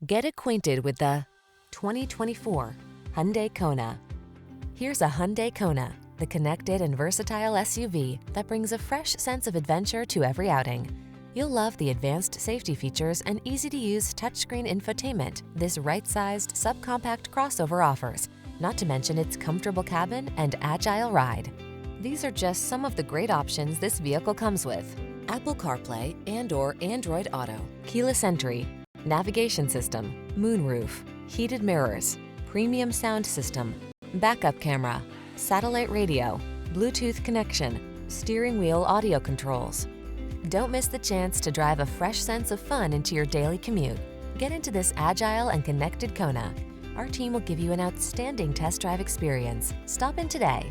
Get acquainted with the 2024 Hyundai Kona. Here's a Hyundai Kona, the connected and versatile SUV that brings a fresh sense of adventure to every outing. You'll love the advanced safety features and easy-to-use touchscreen infotainment this right-sized, subcompact crossover offers, not to mention its comfortable cabin and agile ride. These are just some of the great options this vehicle comes with: Apple CarPlay and/or Android Auto, keyless entry, navigation system, moonroof, heated mirrors, premium sound system, backup camera, satellite radio, Bluetooth connection, steering wheel audio controls. Don't miss the chance to drive a fresh sense of fun into your daily commute. Get into this agile and connected Kona. Our team will give you an outstanding test drive experience. Stop in today.